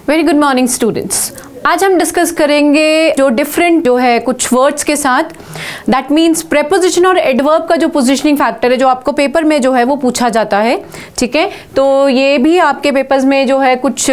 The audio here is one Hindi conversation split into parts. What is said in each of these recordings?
Very good morning students. आज हम डिस्कस करेंगे जो डिफरेंट जो है कुछ वर्ड्स के साथ, दैट मीन्स प्रेपोजिशन और एडवर्ब का जो पोजिशनिंग फैक्टर है जो आपको पेपर में जो है वो पूछा जाता है। ठीक है, तो ये भी आपके पेपर्स में जो है कुछ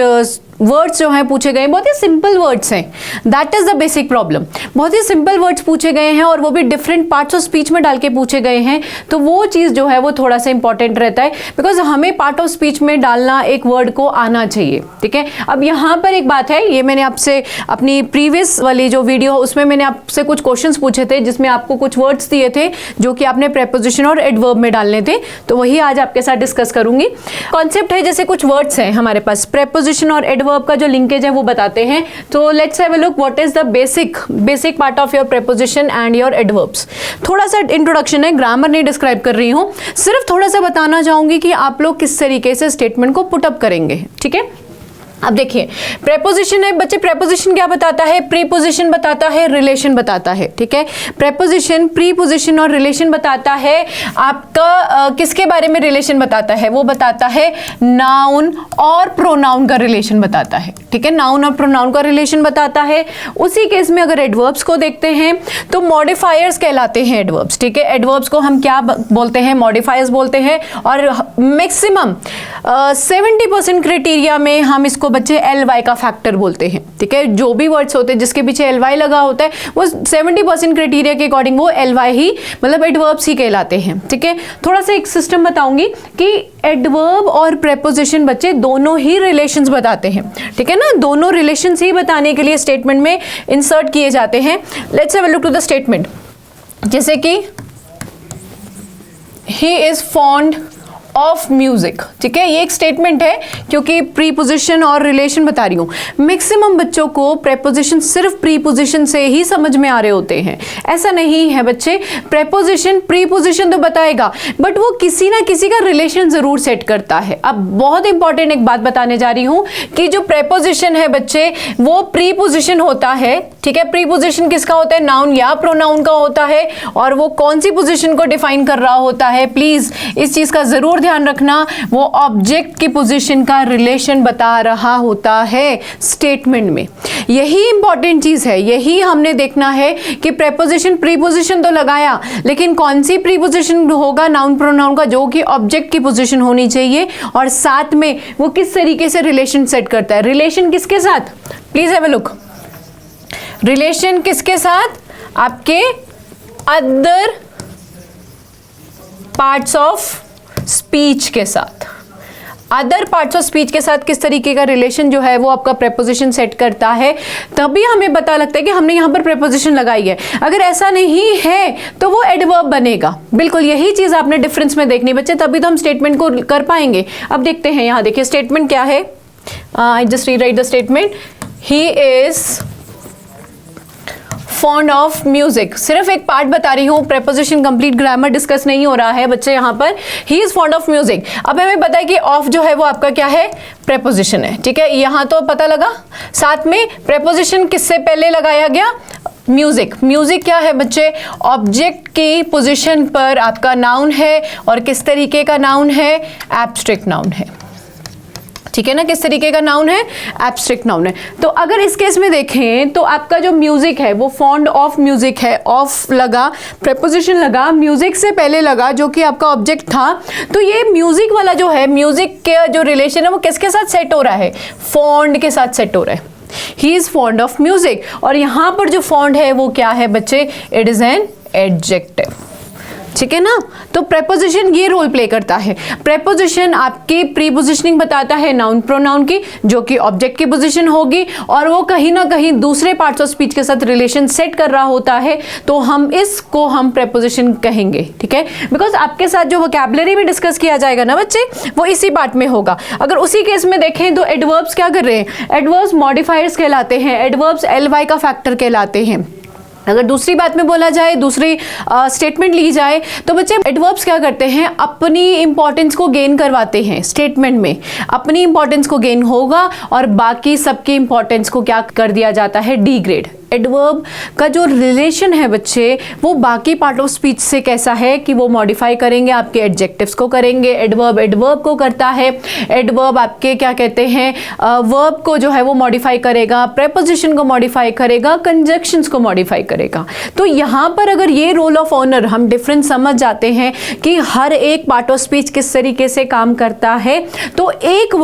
वर्ड्स जो हैं पूछे गए, बहुत ही सिंपल वर्ड्स हैं। That is the basic problem. बहुत ही सिंपल वर्ड्स पूछे गए हैं और वो भी डिफरेंट पार्ट्स ऑफ स्पीच में डाल के पूछे गए हैं, तो वो चीज़ जो है वो थोड़ा सा इंपॉर्टेंट रहता है, बिकॉज हमें पार्ट ऑफ स्पीच में डालना एक वर्ड को आना चाहिए। ठीक है, अब यहाँ पर एक बात है, ये मैंने आपसे अपनी प्रीवियस वाली जो वीडियो उसमें मैंने आपसे कुछ क्वेश्चंस पूछे थे जिसमें आपको कुछ वर्ड्स दिए थे जो कि आपने प्रेपोजिशन और एडवर्ब में डालने थे, तो वही आज आपके साथ डिस्कस करूंगी। कॉन्सेप्ट है, जैसे कुछ वर्ड्स हैं हमारे पास, प्रेपोजिशन और एडवर्ब का जो लिंकेज है वो बताते हैं। तो let's have a look what is the basic part of your preposition and your adverbs. थोड़ा सा इंट्रोडक्शन है, ग्रामर नहीं डिस्क्राइब कर रही हूं, सिर्फ थोड़ा सा बताना चाहूंगी कि आप लोग किस तरीके से स्टेटमेंट को पुट अप करेंगे। ठीक है, अब देखिए प्रेपोजिशन है बच्चे, प्रेपोजिशन क्या बताता है? प्रीपोजिशन बताता है, रिलेशन बताता है। ठीक है, प्रेपोजिशन, प्रीपोजिशन और रिलेशन बताता है आपका किसके बारे में रिलेशन बताता है? वो बताता है नाउन और प्रोनाउन का रिलेशन बताता है। ठीक है, नाउन और प्रोनाउन का रिलेशन बताता है। उसी केस में अगर एडवर्ब्स को देखते हैं तो मॉडिफायर्स कहलाते हैं एडवर्ब्स। ठीक है, एडवर्ब्स को हम क्या बोलते हैं? मॉडिफायर्स बोलते हैं। और मैक्सिमम 70% क्राइटेरिया में हम इसको बच्चे LY का फैक्टर बोलते हैं। ठीक है, जो भी वर्ड्स होते हैं जिसके पीछे LY लगा होता है वो 70% क्राइटेरिया के अकॉर्डिंग वो LY ही मतलब एडवर्ब्स ही कहलाते हैं। ठीक है, थोड़ा सा एक सिस्टम बताऊंगी कि एडवर्ब और प्रेपोजिशन बच्चे दोनों ही रिलेशंस बताते हैं। ठीक है ना, दोनों रिलेशंस ही बताने के लिए स्टेटमेंट में इंसर्ट किए जाते हैं। Let's have a look to the statement, जैसे कि he is fond of music. ठीक है, ये एक स्टेटमेंट है क्योंकि प्रीपोजिशन और रिलेशन बता रही हूं। मैक्सिमम बच्चों को प्रेपोजिशन सिर्फ प्रीपोजिशन से ही समझ में आ रहे होते हैं, ऐसा नहीं है बच्चे। प्रेपोजिशन प्रीपोजिशन तो बताएगा बट वो किसी ना किसी का रिलेशन जरूर सेट करता है। अब बहुत इंपॉर्टेंट एक बात बताने जा रही हूं कि जो प्रेपोजिशन है बच्चे वो प्रीपोजिशन होता है। ठीक है, प्रीपोजिशन किसका होता है? नाउन या प्रोनाउन का होता है, और वो कौन सी पोजिशन को डिफाइन कर रहा होता है? प्लीज इस चीज का जरूर ध्यान रखना, वो ऑब्जेक्ट की पोजीशन का रिलेशन बता रहा होता है स्टेटमेंट में। यही इंपॉर्टेंट चीज है, यही हमने देखना है कि प्रेपोजिशन प्रीपोजिशन तो लगाया लेकिन कौन सी प्रीपोजिशन होगा नाउन प्रोनाउन का जो कि ऑब्जेक्ट की पोजीशन होनी चाहिए, और साथ में वो किस तरीके से रिलेशन सेट करता है। रिलेशन किसके साथ? Please have a look, relation किसके साथ? आपके अदर पार्ट्स ऑफ स्पीच के साथ। अदर पार्ट्स ऑफ स्पीच के साथ किस तरीके का रिलेशन जो है वो आपका प्रेपोजिशन सेट करता है, तभी हमें पता लगता है कि हमने यहां पर प्रेपोजिशन लगाई है। अगर ऐसा नहीं है तो वो एडवर्ब बनेगा। बिल्कुल यही चीज आपने डिफरेंस में देखनी बच्चे, तभी तो हम स्टेटमेंट को कर पाएंगे। अब देखते हैं, यहां देखिए स्टेटमेंट क्या है। I just rewrite the statement, he is fond of music. सिर्फ एक पार्ट बता रही हूँ, प्रेपोजिशन कंप्लीट ग्रामर डिस्कस नहीं हो रहा है बच्चे यहाँ पर। ही इज फॉन्ड ऑफ म्यूजिक। अब हमें पता है कि ऑफ जो है वो आपका क्या है? प्रेपोजिशन है। ठीक है, यहाँ तो पता लगा। साथ में प्रेपोजिशन किससे पहले लगाया गया? म्यूजिक। म्यूजिक क्या है बच्चे? ऑब्जेक्ट की पोजिशन पर आपका नाउन है, और किस तरीके का नाउन है? एब्स्ट्रैक्ट नाउन है। ठीक है ना, किस तरीके का नाउन है? एब्स्ट्रैक्ट नाउन है। तो अगर इस केस में देखें तो आपका जो म्यूजिक है वो फॉन्ड ऑफ म्यूजिक है। ऑफ लगा, प्रेपोजिशन लगा, म्यूजिक से पहले लगा जो कि आपका ऑब्जेक्ट था, तो ये म्यूजिक वाला जो है, म्यूजिक का जो रिलेशन है वो किसके साथ सेट हो रहा है? फॉन्ड के साथ सेट हो रहा है। ही इज फॉन्ड ऑफ म्यूजिक, और यहां पर जो फॉन्ड है वो क्या है बच्चे? It is an adjective. ठीक है ना, तो प्रेपोजिशन ये रोल प्ले करता है। प्रेपोजिशन आपकी प्रीपोजिशनिंग बताता है नाउन प्रोनाउन की, जो कि ऑब्जेक्ट की पोजीशन होगी, और वो कहीं ना कहीं दूसरे पार्ट्स ऑफ स्पीच के साथ रिलेशन सेट कर रहा होता है, तो हम इसको हम प्रेपोजिशन कहेंगे। ठीक है, बिकॉज आपके साथ जो वोकैबुलरी में डिस्कस किया जाएगा ना बच्चे, वो इसी पार्ट में होगा। अगर उसी केस में देखें तो एडवर्ब्स क्या कर रहे हैं? एडवर्ब्स मॉडिफायर्स कहलाते हैं, एडवर्ब्स LY का फैक्टर कहलाते हैं। अगर दूसरी बात में बोला जाए, दूसरी स्टेटमेंट ली जाए, तो बच्चे एडवर्ब्स क्या करते हैं? अपनी इंपॉर्टेंस को गेन करवाते हैं स्टेटमेंट में। अपनी इंपॉर्टेंस को गेन होगा और बाकी सबकी इंपॉर्टेंस को क्या कर दिया जाता है? डिग्रेड। एडवर्ब का जो रिलेशन है बच्चे वो बाकी पार्ट ऑफ स्पीच से कैसा है कि वो मॉडिफाई करेंगे, आपके एडजेक्टिव्स को करेंगे, एडवर्ब एडवर्ब को करता है, एडवर्ब आपके क्या कहते हैं वर्ब को जो है वो मॉडिफाई करेगा, प्रेपोजिशन को मॉडिफाई करेगा, कंजक्शंस को मॉडिफाई करेगा। तो यहाँ पर अगर ये रोल ऑफ ऑनर हम डिफरेंस समझ जाते हैं कि हर एक पार्ट ऑफ स्पीच किस तरीके से काम करता है, तो एक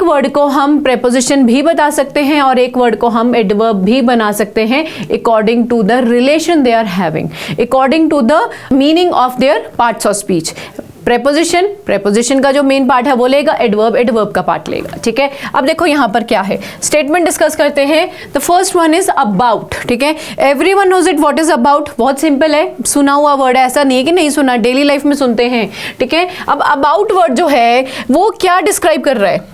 वर्ड को हम प्रेपोजिशन भी बता सकते हैं और एक वर्ड को हम एडवर्ब भी बना सकते हैं according to the relation they are having, according to the meaning of their parts of speech. Preposition का जो मेन पार्ट है वो लेगा, एडवर्ब का पार्ट लेगा। ठीक है, अब देखो यहाँ पर क्या है, स्टेटमेंट डिस्कस करते हैं। The first one is about. ठीक है, everyone knows it what is about, बहुत सिंपल है, सुना हुआ वर्ड है, ऐसा नहीं है कि नहीं सुना, डेली लाइफ में सुनते हैं। ठीक है, अब अबाउट वर्ड जो है वो क्या डिस्क्राइब कर रहा है।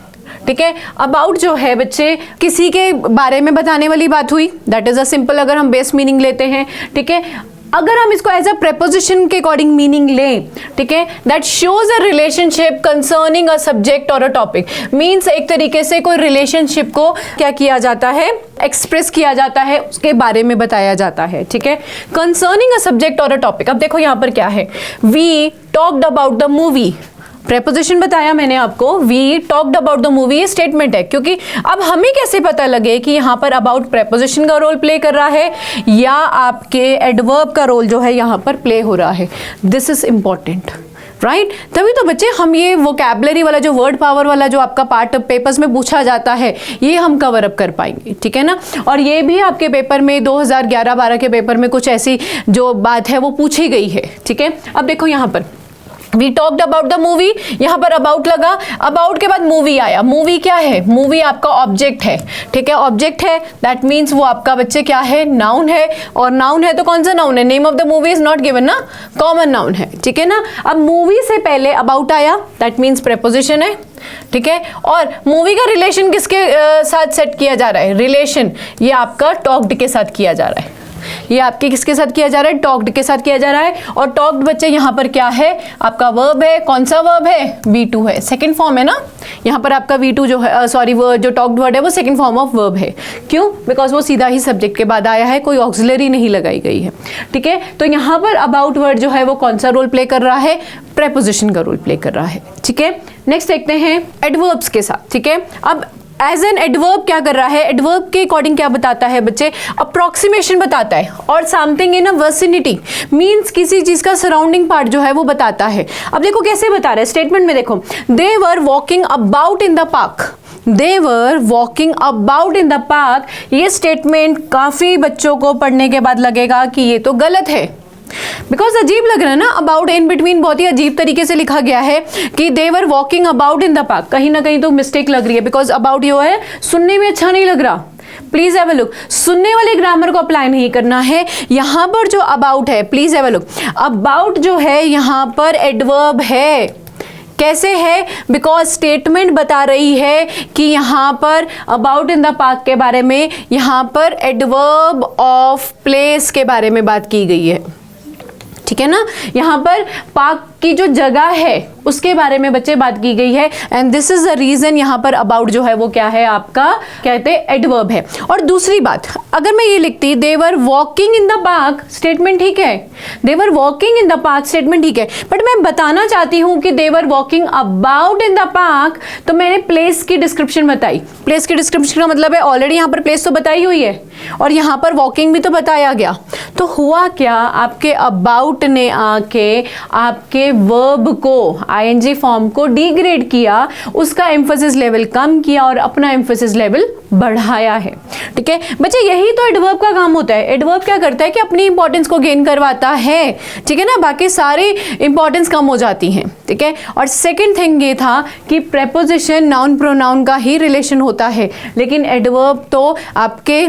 ठीक है, अबाउट जो है बच्चे किसी के बारे में बताने वाली बात हुई, दैट इज अ सिंपल, अगर हम बेस मीनिंग लेते हैं। ठीक है, अगर हम इसको एज अ प्रेपोजिशन के अकॉर्डिंग मीनिंग लें, ठीक है, that shows a relationship concerning a subject और अ टॉपिक, मीन्स एक तरीके से कोई रिलेशनशिप को क्या किया जाता है, एक्सप्रेस किया जाता है, उसके बारे में बताया जाता है। ठीक है, कंसर्निंग अ सब्जेक्ट और अ टॉपिक। अब देखो यहाँ पर क्या है, we talked about the movie, preposition बताया मैंने आपको, we talked about the movie, ये स्टेटमेंट है, क्योंकि अब हमें कैसे पता लगे कि यहाँ पर अबाउट प्रेपोजिशन का रोल प्ले कर रहा है या आपके एडवर्ब का रोल जो है यहाँ पर प्ले हो रहा है। This is important, right? तभी तो बच्चे हम ये वोकैबुलरी वाला जो वर्ड पावर वाला जो आपका पार्ट पेपर्स में पूछा जाता है ये हम कवर अप कर पाएंगे। ठीक है ना, और ये भी आपके पेपर में 2011-12 के पेपर में कुछ ऐसी जो बात है वो पूछी गई है। ठीक है, अब देखो यहाँ पर we talked about the movie, यहाँ पर अबाउट लगा, अबाउट के बाद मूवी आया। मूवी क्या है, मूवी आपका ऑब्जेक्ट है। ठीक है, ऑब्जेक्ट है, दैट मीन्स वो आपका बच्चे क्या है, नाउन है, और नाउन है तो कौन सा नाउन है, name of the movie is not given ना, कॉमन नाउन है। ठीक है ना, अब मूवी से पहले अबाउट आया, दैट मीन्स प्रेपोजिशन है। ठीक है, और मूवी का रिलेशन किसके साथ सेट किया जा रहा है, रिलेशन ये आपका टॉक्ड के साथ किया जा रहा है, ये आपके किसके साथ किया जा रहा है, टॉक्ड के साथ किया जा रहा है। और टॉक्ड बच्चे यहाँ पर क्या है, आपका वर्ब है, कौन सा वर्ब है, V2 है, सेकंड फॉर्म है ना, यहाँ पर आपका V2 जो है, सॉरी जो टॉक्ड वर्ड है वो सेकंड फॉर्म ऑफ वर्ब है। क्यों, बिकॉज वो सीधा ही सब्जेक्ट के बाद आया है, कोई ऑक्सिलरी नहीं लगाई गई है। ठीक है, तो यहाँ पर अबाउट वर्ड जो है वो कौन सा रोल प्ले कर रहा है, प्रेपोजिशन का रोल प्ले कर रहा है। ठीक है, नेक्स्ट देखते हैं एडवर्ब्स के साथ। ठीक है, अब एज एन एडवर्ब क्या कर रहा है, एडवर्ब के अकॉर्डिंग क्या बताता है बच्चे, अप्रोक्सीमेशन बताता है, और something in a vicinity, means किसी चीज का सराउंडिंग पार्ट जो है वो बताता है। अब देखो कैसे बता रहा है, स्टेटमेंट में देखो, they were walking about in the park, they were walking about in the park. ये स्टेटमेंट काफी बच्चों को पढ़ने के बाद लगेगा कि ये तो गलत है, बिकॉज अजीब लग रहा है ना, अबाउट इन बिटवीन बहुत ही अजीब तरीके से लिखा गया है कि they were walking about in the park, कहीं ना कहीं तो मिस्टेक लग रही है, बिकॉज अबाउट जो है सुनने में अच्छा नहीं लग रहा। प्लीज हैव अ लुक, सुनने वाले ग्रामर को अप्लाई नहीं करना है, यहां पर जो अबाउट है, please have a look, about जो है यहां पर एडवर्ब है। कैसे है, बिकॉज स्टेटमेंट बता रही है कि यहाँ पर अबाउट इन द पार्क के बारे में यहाँ पर एडवर्ब ऑफ प्लेस के बारे में बात की गई है। ठीक है ना, यहाँ पर पार्क की जो जगह है उसके बारे में बच्चे बात की गई है, and this is the reason यहाँ पर अबाउट जो है वो क्या है, आपका कहते हैं एडवर्ब है। और दूसरी बात, अगर मैं ये लिखती they were walking in the park, statement ठीक है, they were walking in the park statement ठीक है, बट मैं बताना चाहती हूँ कि they were walking about in the park, तो मैंने प्लेस की डिस्क्रिप्शन बताई। प्लेस की डिस्क्रिप्शन का मतलब है ऑलरेडी यहाँ पर प्लेस तो बताई हुई है और यहाँ पर वॉकिंग भी तो बताया गया, तो हुआ क्या, आपके अबाउट ने आके आपके वर्ब को, आईएनजी फॉर्म को डिग्रेड किया, उसका एम्फेसिस लेवल कम किया और अपना एम्फेसिस लेवल बढ़ाया है। ठीक है बच्चे, यही तो एडवर्ब का काम होता है। एडवर्ब क्या करता है कि अपनी इंपॉर्टेंस को गेन करवाता है, ठीक है ना, बाकी सारी इंपॉर्टेंस कम हो जाती हैं। ठीक है, और सेकंड थिंग ये था कि प्रेपोजिशन नाउन प्रोनाउन का ही रिलेशन होता है, लेकिन एडवर्ब तो आपके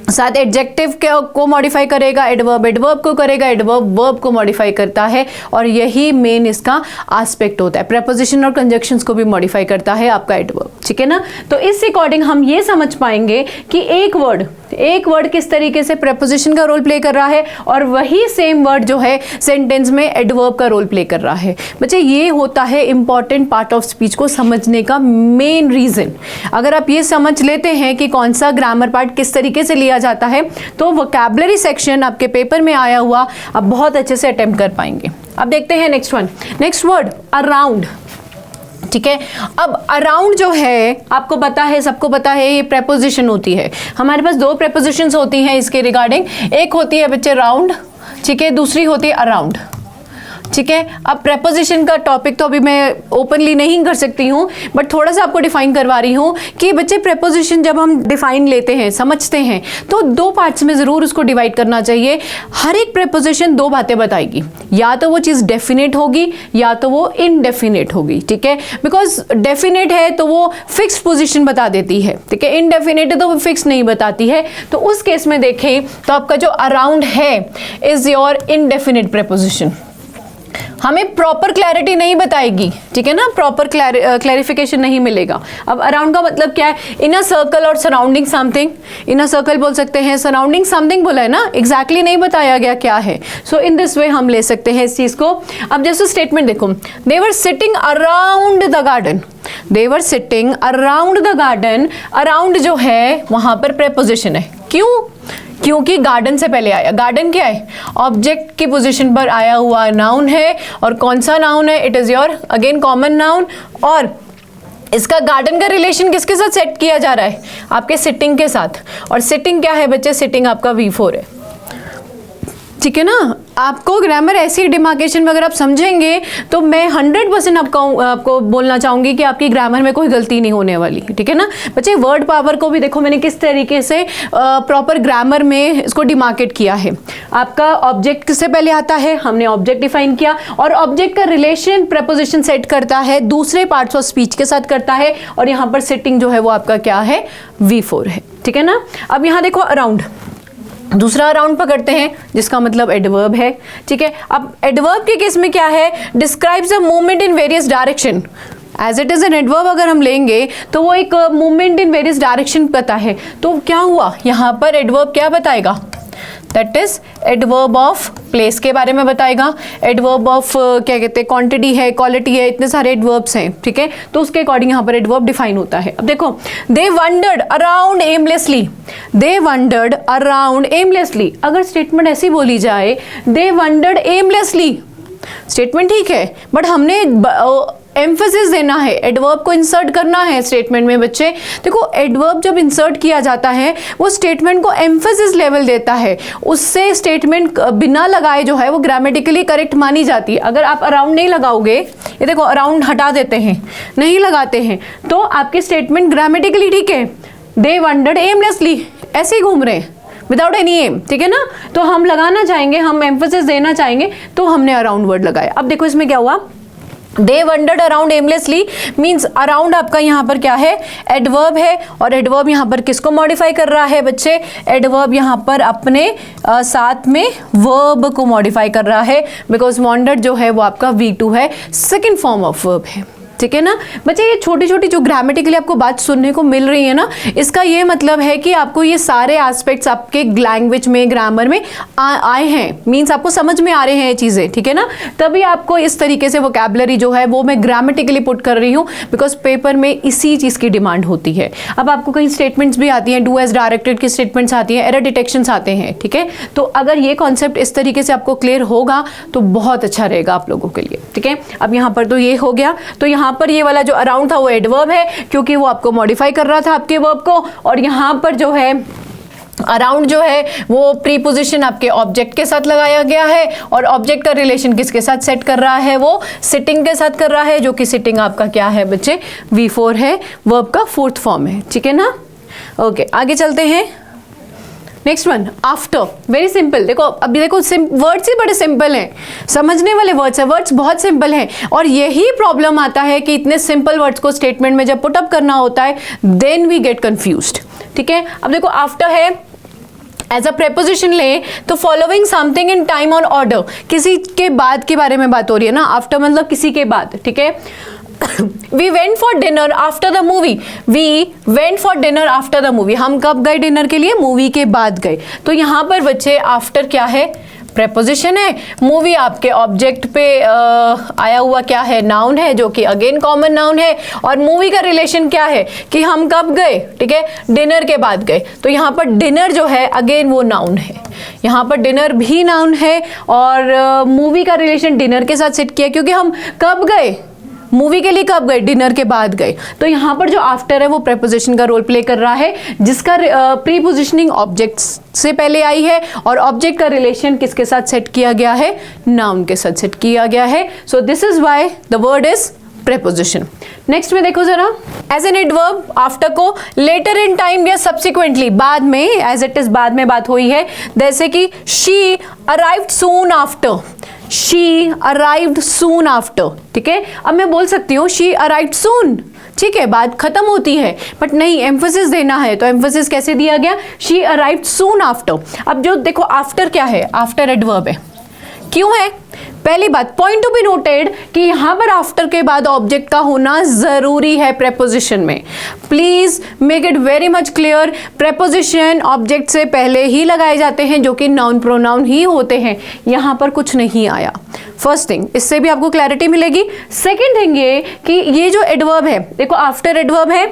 साथ एडजेक्टिव को मॉडिफाई करेगा, एडवर्ब एडवर्ब को करेगा, एडवर्ब वर्ब को मॉडिफाई करता है, और यही मेन इसका एस्पेक्ट होता है। प्रेपोजिशन और कंजक्शंस को भी मॉडिफाई करता है आपका एडवर्ब। ठीक है ना, तो इस अकॉर्डिंग हम ये समझ पाएंगे कि एक वर्ड किस तरीके से प्रेपोजिशन का रोल प्ले कर रहा है और वही सेम वर्ड जो है सेंटेंस में एडवर्ब का रोल प्ले कर रहा है। बच्चे, ये होता है इंपॉर्टेंट पार्ट ऑफ स्पीच को समझने का मेन रीजन। अगर आप ये समझ लेते हैं कि कौन सा ग्रामर पार्ट किस तरीके से लिया किया जाता है। तो वोकैबुलरी सेक्शन आपके पेपर में आया हुआ आप बहुत अच्छे से अटेम्प्ट कर पाएंगे। अब देखते हैं next one, next word around. ठीक है, अब अराउंड जो है आपको पता है, सबको पता है, ये प्रेपोजिशन होती है। हमारे पास दो प्रेपोजिशंस होती हैं इसके रिगार्डिंग, एक होती है बच्चे राउंड, ठीक है, दूसरी होती है अराउंड। ठीक है, अब प्रेपोजिशन का टॉपिक तो अभी मैं ओपनली नहीं कर सकती हूँ, बट थोड़ा सा आपको डिफाइन करवा रही हूँ कि बच्चे प्रेपोजिशन जब हम डिफाइन लेते हैं, समझते हैं, तो दो पार्ट्स में ज़रूर उसको डिवाइड करना चाहिए। हर एक प्रेपोजिशन दो बातें बताएगी, या तो वो चीज़ डेफिनेट होगी या तो वो इनडेफिनेट होगी। ठीक है, बिकॉज डेफिनेट है तो वो फिक्स्ड पोजिशन बता देती है, ठीक है, इनडेफिनेट है तो वो फिक्स नहीं बताती है। तो उस केस में देखें तो आपका जो अराउंड है इज योर इनडेफिनेट प्रेपोजिशन, हमें प्रॉपर क्लैरिटी नहीं बताएगी। ठीक है ना, प्रॉपर क्लैरिफिकेशन नहीं मिलेगा। अब अराउंड का मतलब क्या है, इन अ सर्कल और surrounding something, in a circle बोल सकते हैं, सराउंडिंग समथिंग बोला है ना, एग्जैक्टली नहीं बताया गया क्या है। सो इन दिस वे हम ले सकते हैं इस चीज को। अब जैसे स्टेटमेंट देखो, they were sitting around the garden, they were sitting around the garden. Around जो है वहां पर प्रेपोजिशन है, क्यों? क्योंकि गार्डन से पहले आया। गार्डन क्या है, ऑब्जेक्ट की पोजीशन पर आया हुआ नाउन है, और कौन सा नाउन है, it is your again common noun, और इसका गार्डन का रिलेशन किसके साथ सेट किया जा रहा है, आपके सिटिंग के साथ। और सिटिंग क्या है बच्चे, सिटिंग आपका V4 है। ठीक है ना, आपको ग्रामर ऐसी डिमार्केशन में अगर आप समझेंगे तो मैं 100% आपको बोलना चाहूंगी कि आपकी ग्रामर में कोई गलती नहीं होने वाली। ठीक है ना बच्चे, वर्ड पावर को भी देखो मैंने किस तरीके से प्रॉपर ग्रामर में इसको डिमार्केट किया है। आपका ऑब्जेक्ट किससे पहले आता है, हमने ऑब्जेक्ट डिफाइन किया, और ऑब्जेक्ट का रिलेशन प्रेपोजिशन सेट करता है, दूसरे पार्ट्स ऑफ स्पीच के साथ करता है, और यहाँ पर सिटिंग जो है वो आपका क्या है, V4 है। ठीक है ना, अब यहाँ देखो अराउंड, दूसरा अराउंड पकड़ते हैं जिसका मतलब एडवर्ब है। ठीक है, अब एडवर्ब के केस में क्या है, describes a movement in various direction. As it is an adverb अगर हम लेंगे तो वो एक मूवमेंट इन वेरियस डायरेक्शन पता है। तो क्या हुआ यहाँ पर, एडवर्ब क्या बताएगा, that is adverb of place के बारे में बताएगा, एडवर्ब ऑफ क्या कहते हैं, क्वांटिटी है, क्वालिटी है, इतने सारे एडवर्ब्स हैं। ठीक है, तो उसके अकॉर्डिंग यहाँ पर एडवर्ब डिफाइन होता है। अब देखो, दे वंडर्ड अराउंड एमलेसली, दे वंडर्ड अराउंड एमलेसली। अगर स्टेटमेंट ऐसी बोली जाए, दे वंडर्ड एमलेसली, स्टेटमेंट ठीक है, बट हमने एम्फेसिस देना है, एडवर्ब को इंसर्ट करना है स्टेटमेंट में। बच्चे देखो, एडवर्ब जब इंसर्ट किया जाता है वो स्टेटमेंट को एम्फेसिस लेवल देता है, उससे स्टेटमेंट बिना लगाए जो है वो ग्रामेटिकली करेक्ट मानी जाती है। अगर आप अराउंड नहीं लगाओगे, ये देखो अराउंड हटा देते हैं, नहीं लगाते हैं, तो आपकी स्टेटमेंट ग्रामेटिकली ठीक है, दे वंडर्ड एमलेसली, ऐसे ही घूम रहे हैं विदाउट एनी एम। ठीक है ना, तो हम लगाना चाहेंगे, हम एम्फेसिस देना चाहेंगे, तो हमने अराउंड वर्ड लगाया। अब देखो इसमें क्या हुआ, they wandered around aimlessly means around आपका यहाँ पर क्या है, एडवर्ब है, और एडवर्ब यहाँ पर किसको मॉडिफाई कर रहा है बच्चे, एडवर्ब यहाँ पर अपने साथ में वर्ब को मॉडिफाई कर रहा है, बिकॉज वंडर्ड जो है वो आपका V2 है, सेकेंड फॉर्म ऑफ वर्ब है। ठीक है ना बच्चे, ये छोटी छोटी जो ग्रामेटिकली आपको बात सुनने को मिल रही है ना, इसका ये मतलब है कि आपको ये सारे एस्पेक्ट्स आपके लैंग्वेज में, ग्रामर में आए हैं, मींस आपको समझ में आ रहे हैं ये चीज़ें। ठीक है ना, तभी आपको इस तरीके से वोकैबुलरी जो है वो मैं ग्रामेटिकली पुट कर रही हूँ, बिकॉज पेपर में इसी चीज़ की डिमांड होती है। अब आपको कई स्टेटमेंट्स भी आती हैं, डू एज डायरेक्टेड की स्टेटमेंट्स आती हैं, एरर डिटेक्शंस आते हैं। ठीक है, तो अगर ये कॉन्सेप्ट इस तरीके से आपको क्लियर होगा तो बहुत अच्छा रहेगा आप लोगों के लिए। ठीक है, अब यहाँ पर तो ये हो गया, तो यहाँ पर ये वाला जो अराउंड था वो एडवर्ब है, क्योंकि वो आपको मॉडिफाई कर रहा था आपके वर्ब को, और यहाँ पर जो है अराउंड जो है वो प्रीपोजिशन आपके ऑब्जेक्ट के साथ लगाया गया है, और ऑब्जेक्ट का रिलेशन किसके साथ सेट कर रहा है, वो सिटिंग के साथ कर रहा है, जो कि सिटिंग आपका क्या है बच्चे, V4 है, वर्ब का फोर्थ फॉर्म है। ठीक है ना, ओके आगे चलते हैं। Next one after, very simple. देखो अभी देखो वर्ड्स ही बड़े सिंपल हैं, समझने वाले वर्ड्स हैं, वर्ड्स बहुत सिंपल हैं, और यही प्रॉब्लम आता है कि इतने सिंपल वर्ड्स को स्टेटमेंट में जब पुट अप करना होता है देन वी गेट कंफ्यूज्ड। ठीक है, अब देखो आफ्टर है, एज अ प्रेपोजिशन ले तो following something in time on order, किसी के बाद के बारे में बात हो रही है ना, आफ्टर मतलब किसी के बाद। ठीक है, We went for dinner after the movie. We went for dinner after the movie. हम कब गए डिनर के लिए, मूवी के बाद गए। तो यहाँ पर बच्चे आफ्टर क्या है, प्रेपोजिशन है, मूवी आपके ऑब्जेक्ट पे आया हुआ क्या है, नाउन है, जो कि अगेन कॉमन नाउन है, और मूवी का रिलेशन क्या है कि हम कब गए, ठीक है, डिनर के बाद गए, तो यहाँ पर डिनर जो है अगेन वो नाउन है, यहाँ पर डिनर भी नाउन है, और मूवी का रिलेशन डिनर के साथ सेट किया क्योंकि हम कब गए, मूवी के लिए कब गए, डिनर के बाद गए, तो यहाँ पर जो आफ्टर है वो प्रेपोजिशन का रोल प्ले कर रहा है, जिसका प्री पोजिशनिंग ऑब्जेक्ट से पहले आई है, और ऑब्जेक्ट का रिलेशन किसके साथ सेट किया गया है, नाउन के साथ सेट किया गया है। So this is why the word is preposition. Next में देखो जरा, एज एन एडवर्ब आफ्टर को लेटर इन टाइम या सब्सिक्वेंटली, बाद में, एज इट इज बाद में बात हुई है, जैसे कि she arrived soon after, she arrived soon after, ठीक है। अब मैं बोल सकती हूँ शी अराइव्ड सून, ठीक है, बात खत्म होती है, बट नहीं, एम्फेसिस देना है, तो एम्फेसिस कैसे दिया गया, शी अराइव्ड सून आफ्टर। अब जो देखो आफ्टर क्या है, आफ्टर एडवर्ब है, क्यों है, पहली बात पॉइंट टू बी नोटेड कि यहां पर आफ्टर के बाद ऑब्जेक्ट का होना जरूरी है प्रेपोजिशन में, please make it very much clear, preposition object से पहले ही लगाए जाते हैं जो कि नाउन प्रोनाउन ही होते हैं, यहां पर कुछ नहीं आया। फर्स्ट थिंग, इससे भी आपको क्लैरिटी मिलेगी। सेकेंड थिंग ये कि ये जो एडवर्ब है, देखो आफ्टर एडवर्ब है,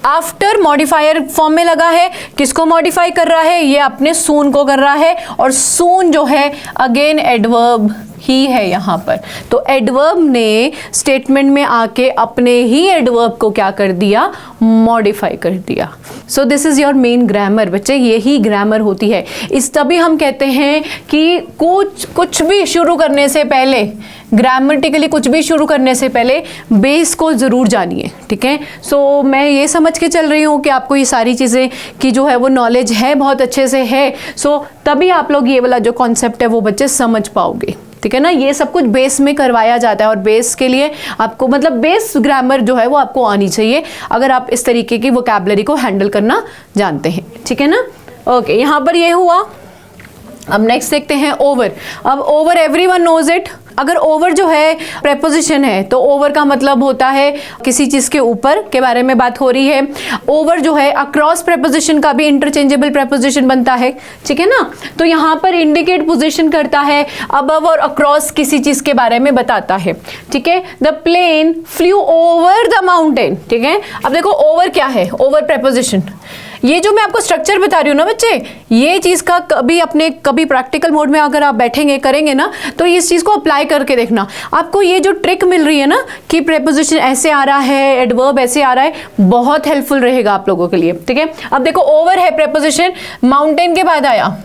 आफ्टर मॉडिफायर फॉर्म में लगा है, किसको मॉडिफाई कर रहा है, ये अपने सून को कर रहा है, और सून जो है अगेन एडवर्ब ही है यहाँ पर, तो एडवर्ब ने स्टेटमेंट में आके अपने ही एडवर्ब को क्या कर दिया, मॉडिफाई कर दिया। So this is your main grammar बच्चे, यही ग्रामर होती है। इस तभी हम कहते हैं कि कुछ भी शुरू करने से पहले, ग्रामेटिकली कुछ भी शुरू करने से पहले बेस को ज़रूर जानिए, ठीक है। सो मैं ये समझ के चल रही हूँ कि आपको ये सारी चीज़ें की जो है वो नॉलेज है, बहुत अच्छे से है, सो तभी आप लोग ये वाला जो कॉन्सेप्ट है वो बच्चे समझ पाओगे, ठीक है ना। ये सब कुछ बेस में करवाया जाता है, और बेस के लिए आपको मतलब बेस ग्रामर जो है वो आपको आनी चाहिए, अगर आप इस तरीके की वोकैबुलरी को हैंडल करना जानते हैं, ठीक है ना। ओके, यहाँ पर ये हुआ। अब नेक्स्ट देखते हैं ओवर। अब ओवर एवरीवन नोज इट। अगर ओवर जो है प्रेपोजिशन है तो ओवर का मतलब होता है किसी चीज के ऊपर के बारे में बात हो रही है। ओवर जो है अक्रॉस प्रेपोजिशन का भी इंटरचेंजेबल प्रेपोजिशन बनता है, ठीक है ना। तो यहाँ पर इंडिकेट पोजिशन करता है, अबव और अक्रॉस किसी चीज के बारे में बताता है, ठीक है। The plane flew over the mountain, ठीक है। अब देखो ओवर क्या है, ओवर प्रेपोजिशन। ये जो मैं आपको स्ट्रक्चर बता रही हूँ ना बच्चे, ये चीज़ का कभी प्रैक्टिकल मोड में अगर आप बैठेंगे करेंगे ना, तो इस चीज़ को अप्लाई करके देखना, आपको ये जो ट्रिक मिल रही है ना कि प्रेपोजिशन ऐसे आ रहा है, एडवर्ब ऐसे आ रहा है, बहुत हेल्पफुल रहेगा आप लोगों के लिए, ठीक है। अब देखो ओवर है प्रेपोजिशन, माउंटेन के बाद आया,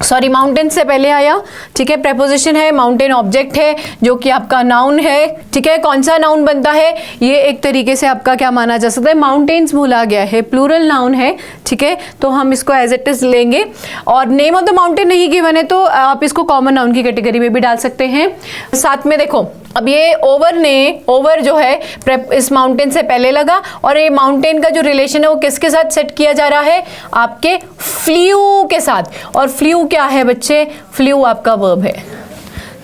सॉरी माउंटेन से पहले आया, ठीक है। प्रेपोजिशन है, माउंटेन ऑब्जेक्ट है जो कि आपका नाउन है, ठीक है। कौन सा नाउन बनता है, ये एक तरीके से आपका क्या माना जा सकता है, माउंटेन्स बोला गया है, प्लूरल नाउन है, ठीक है। तो हम इसको एज इट इज लेंगे, और नेम ऑफ द माउंटेन नहीं गिवन है तो आप इसको कॉमन नाउन की कैटेगरी में भी डाल सकते हैं। साथ में देखो अब ये ओवर जो है इस माउंटेन से पहले लगा, और ये माउंटेन का जो रिलेशन है वो किसके साथ सेट किया जा रहा है, आपके फ्लू के साथ। और फ्लू क्या है बच्चे, फ्लू आपका वर्ब है,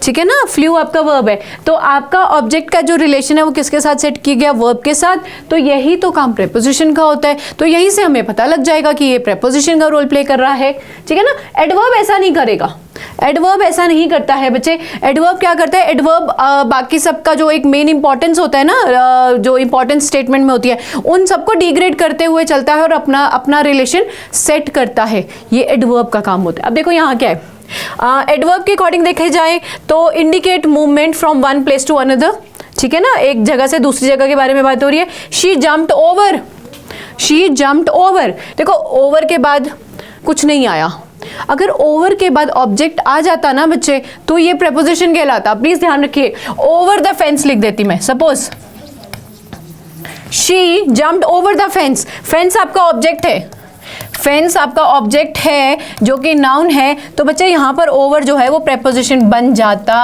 ठीक है ना। फ्लू आपका वर्ब है, तो आपका ऑब्जेक्ट का जो रिलेशन है वो किसके साथ सेट किया गया, वर्ब के साथ। तो यही तो काम प्रेपोजिशन का होता है, तो यही से हमें पता लग जाएगा कि ये प्रेपोजिशन का रोल प्ले कर रहा है, ठीक है ना। एडवर्ब ऐसा नहीं करेगा, एडवर्ब ऐसा नहीं करता है बच्चे। एडवर्ब क्या करता है, एडवर्ब बाकी सबका जो एक मेन इंपॉर्टेंस होता है ना, जो इंपॉर्टेंस स्टेटमेंट में होती है, उन सबको डिग्रेड करते हुए चलता है और अपना रिलेशन सेट करता है, ये एडवर्ब का काम होता है। अब देखो यहाँ क्या है, एडवर्ब के अकॉर्डिंग देखे जाए तो indicate movement from one place to another, ठीक है ना। एक जगह से दूसरी जगह के बारे में बात हो रही है। She jumped over, she jumped over. देखो ओवर के बाद कुछ नहीं आया, अगर ओवर के बाद ऑब्जेक्ट आ जाता ना बच्चे तो ये प्रेपोजिशन कहलाता। प्लीज ध्यान रखिए, ओवर द फेंस लिख देती मैं, suppose she jumped over the fence. Fence आपका ऑब्जेक्ट है, फेंस आपका ऑब्जेक्ट है जो कि नाउन है, तो बच्चे यहाँ पर ओवर जो है वो प्रेपोजिशन बन जाता।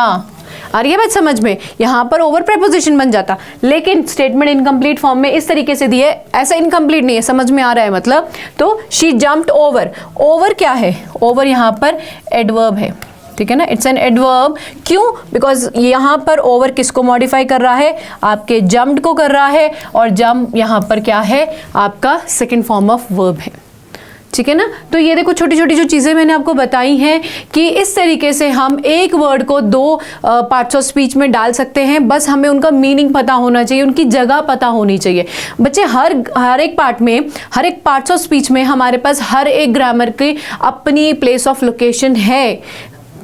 आ रही है बात समझ में, यहाँ पर ओवर प्रेपोजिशन बन जाता, लेकिन स्टेटमेंट इनकम्प्लीट फॉर्म में इस तरीके से दिए, ऐसा इनकम्प्लीट नहीं है, समझ में आ रहा है मतलब। तो शी जम्प्ड ओवर, ओवर क्या है, ओवर यहाँ पर एडवर्ब है, ठीक है ना, इट्स एन एडवर्ब। क्यों, बिकॉज यहाँ पर ओवर किसको मॉडिफाई कर रहा है, आपके जम्प्ड को कर रहा है, और जम्प यहाँ पर क्या है, आपका सेकेंड फॉर्म ऑफ वर्ब है, ठीक है ना। तो ये देखो छोटी छोटी जो चीज़ें मैंने आपको बताई हैं कि इस तरीके से हम एक वर्ड को दो पार्ट्स ऑफ स्पीच में डाल सकते हैं, बस हमें उनका मीनिंग पता होना चाहिए, उनकी जगह पता होनी चाहिए। बच्चे हर एक पार्ट में, हर एक पार्ट्स ऑफ स्पीच में हमारे पास हर एक ग्रामर की अपनी प्लेस ऑफ लोकेशन है।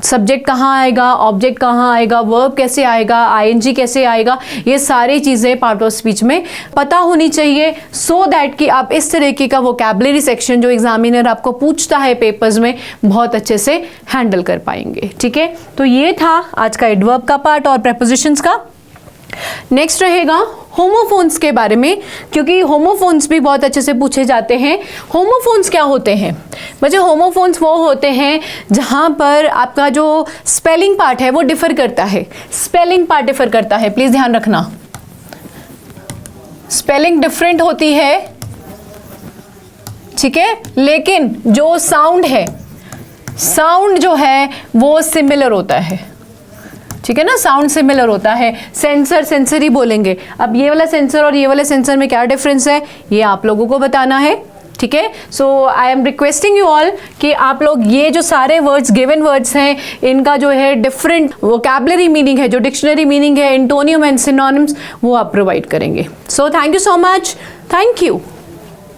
सब्जेक्ट कहाँ आएगा, ऑब्जेक्ट कहाँ आएगा, वर्ब कैसे आएगा, आईएनजी कैसे आएगा, ये सारी चीज़ें पार्ट ऑफ स्पीच में पता होनी चाहिए, सो दैट कि आप इस तरीके का वोकैबुलरी सेक्शन जो एग्जामिनर आपको पूछता है पेपर्स में बहुत अच्छे से हैंडल कर पाएंगे। ठीक है, तो ये था आज का एडवर्ब का पार्ट और प्रेपोजिशंस का। नेक्स्ट रहेगा होमोफोन्स के बारे में, क्योंकि होमोफोन्स भी बहुत अच्छे से पूछे जाते हैं। होमोफोन्स क्या होते हैं बच्चे? होमोफोन्स वो होते हैं जहां पर आपका जो स्पेलिंग पार्ट है वो डिफर करता है। स्पेलिंग पार्ट डिफर करता है, प्लीज ध्यान रखना। स्पेलिंग डिफरेंट होती है, ठीक है, लेकिन जो साउंड है, साउंड जो है वो सिमिलर होता है। ठीक है ना, साउंड सिमिलर होता है। सेंसर, सेंसरी बोलेंगे। अब ये वाला सेंसर और ये वाले सेंसर में क्या डिफरेंस है ये आप लोगों को बताना है। ठीक है, so I am requesting you all कि आप लोग ये जो सारे वर्ड्स, गिवन वर्ड्स हैं, इनका जो है डिफरेंट वोकैबुलरी मीनिंग है, जो डिक्शनरी मीनिंग है, एंटोनियम एंड सिनोनिम्स, वो आप प्रोवाइड करेंगे। So thank you so much, thank you.